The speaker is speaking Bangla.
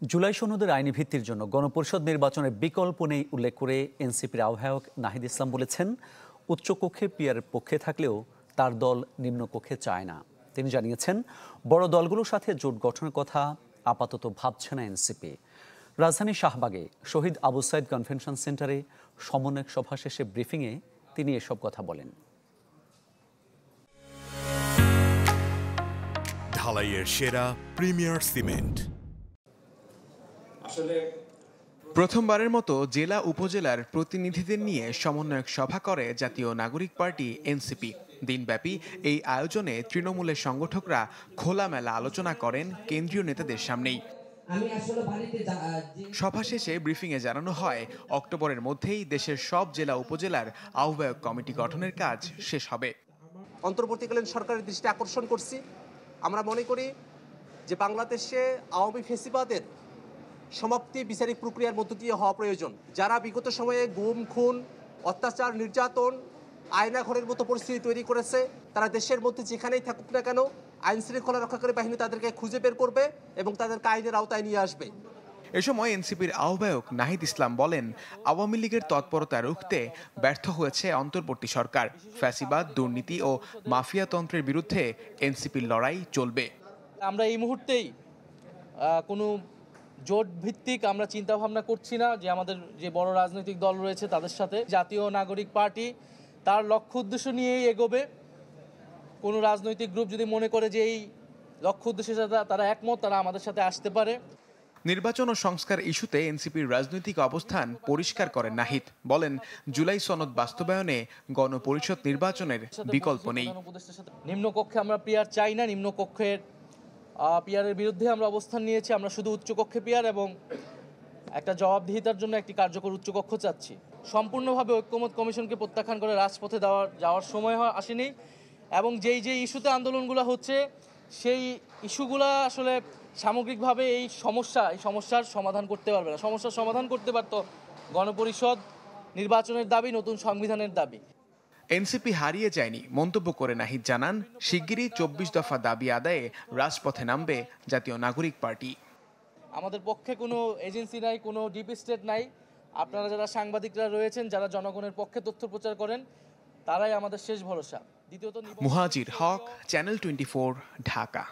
জুলাই সনদের আইনি ভিত্তির জন্য গণপরিষদ নির্বাচনের বিকল্প নেই উল্লেখ করে এনসিপির আহ্বায়ক নাহিদ ইসলাম বলেছেন, উচ্চকক্ষে পিয়ারের পক্ষে থাকলেও তার দল নিম্নকক্ষে চায় না। তিনি জানিয়েছেন, বড় দলগুলোর সাথে জোট গঠনের কথা আপাতত ভাবছে না এনসিপি। রাজধানীর শাহবাগে শহীদ আবু সাইদ কনভেনশন সেন্টারে সমন্বয়ক সভা শেষে ব্রিফিংয়ে তিনি এসব কথা বলেন। ঢালাইয়ের সেরা প্রিমিয়ার সিমেন্ট। প্রথমবারের মতো জেলা উপজেলার প্রতিনিধিদের নিয়ে সমন্বয়ক সভা করে জাতীয় নাগরিক পার্টি এনসিপি। দিনব্যাপী এই আয়োজনে তৃণমূলের সংগঠকরা খোলামেলা আলোচনা করেন কেন্দ্রীয় নেতাদের সামনেই। সভা শেষে ব্রিফিংয়ে জানানো হয়, অক্টোবরের মধ্যেই দেশের সব জেলা উপজেলার আহ্বায়ক কমিটি গঠনের কাজ শেষ হবে। অন্তর্বর্তীকালীন সরকারের দৃষ্টি আকর্ষণ করছি। আমরা মনে করি যে বাংলাদেশে আওয়ামী ফ্যাসিবাদের সমাপ্তি বিচারিক প্রক্রিয়ার মধ্য দিয়ে হওয়া প্রয়োজন। যারা বিগত সময়ে গুম, খুন, অত্যাচার, নির্যাতন, আয়নাঘরের মতো পরিস্থিতি তৈরি করেছে, তারা দেশের মধ্যে যেখানেই থাকুক না কেন আইন শৃঙ্খলা রক্ষাকারী বাহিনী তাদেরকে খুঁজে বের করবে এবং তাদেরকে আইনের আওতায় নিয়ে আসবে। এ সময় এনসিপির আহ্বায়ক নাহিদ ইসলাম বলেন, আওয়ামী লীগের তৎপরতা রুখতে ব্যর্থ হয়েছে অন্তর্বর্তী সরকার। ফ্যাসিবাদ, দুর্নীতি ও মাফিয়াতন্ত্রের বিরুদ্ধে এনসিপির লড়াই চলবে। আমরা এই মুহূর্তেই কোনো জোট ভিত্তিক আমরা চিন্তা ভাবনা করছি না যে আমাদের যে বড় রাজনৈতিক দল রয়েছে তাদের সাথে। জাতীয় নাগরিক পার্টি তার লক্ষ্য উদ্দেশ্য নিয়েই এগোবে। কোনো রাজনৈতিক গ্রুপ যদি মনে করে যে এই লক্ষ্য উদ্দেশ্যের সাথে তারা একমত, তারা আমাদের সাথে আসতে পারে। নির্বাচন ও সংস্কার ইস্যুতে এনসিপির রাজনৈতিক অবস্থান পরিষ্কার করেন নাহিদ। বলেন, জুলাই সনদ বাস্তবায়নে গণপরিষদ নির্বাচনের বিকল্প নেই। নিম্নকক্ষে আমরা পিয়ার চাই না। নিম্নকক্ষের পিয়ারের বিরুদ্ধে আমরা অবস্থান নিয়েছি। আমরা শুধু উচ্চকক্ষে পিয়ার এবং একটা জবাবদিহিতার জন্য একটি কার্যকর উচ্চকক্ষ চাচ্ছি। সম্পূর্ণভাবে ঐক্যমত কমিশনকে প্রত্যাখ্যান করে রাজপথে যাওয়ার সময় আসেনি এবং যেই ইস্যুতে আন্দোলনগুলো হচ্ছে সেই ইস্যুগুলা আসলে সামগ্রিকভাবে এই সমস্যার সমাধান করতে পারবে না। সমস্যার সমাধান করতে পারত গণপরিষদ নির্বাচনের দাবি, নতুন সংবিধানের দাবি। এনসিপি হারিয়ে যায়নি মন্তব্য করে নাহিদ জানান, শিগগিরই 24 দফা দাবি আদায়ে রাজপথে নামবে জাতীয় নাগরিক পার্টি। আমাদের পক্ষে কোনো এজেন্সি নাই, কোনো ডিপ স্টেট নাই। আপনারা যারা সাংবাদিকরা রয়েছেন, যারা জনগণের পক্ষে তথ্য প্রচার করেন, তারাই আমাদের শেষ ভরসা। দ্বিতীয়ত মুহাজির হক, চ্যানেল 24, ঢাকা।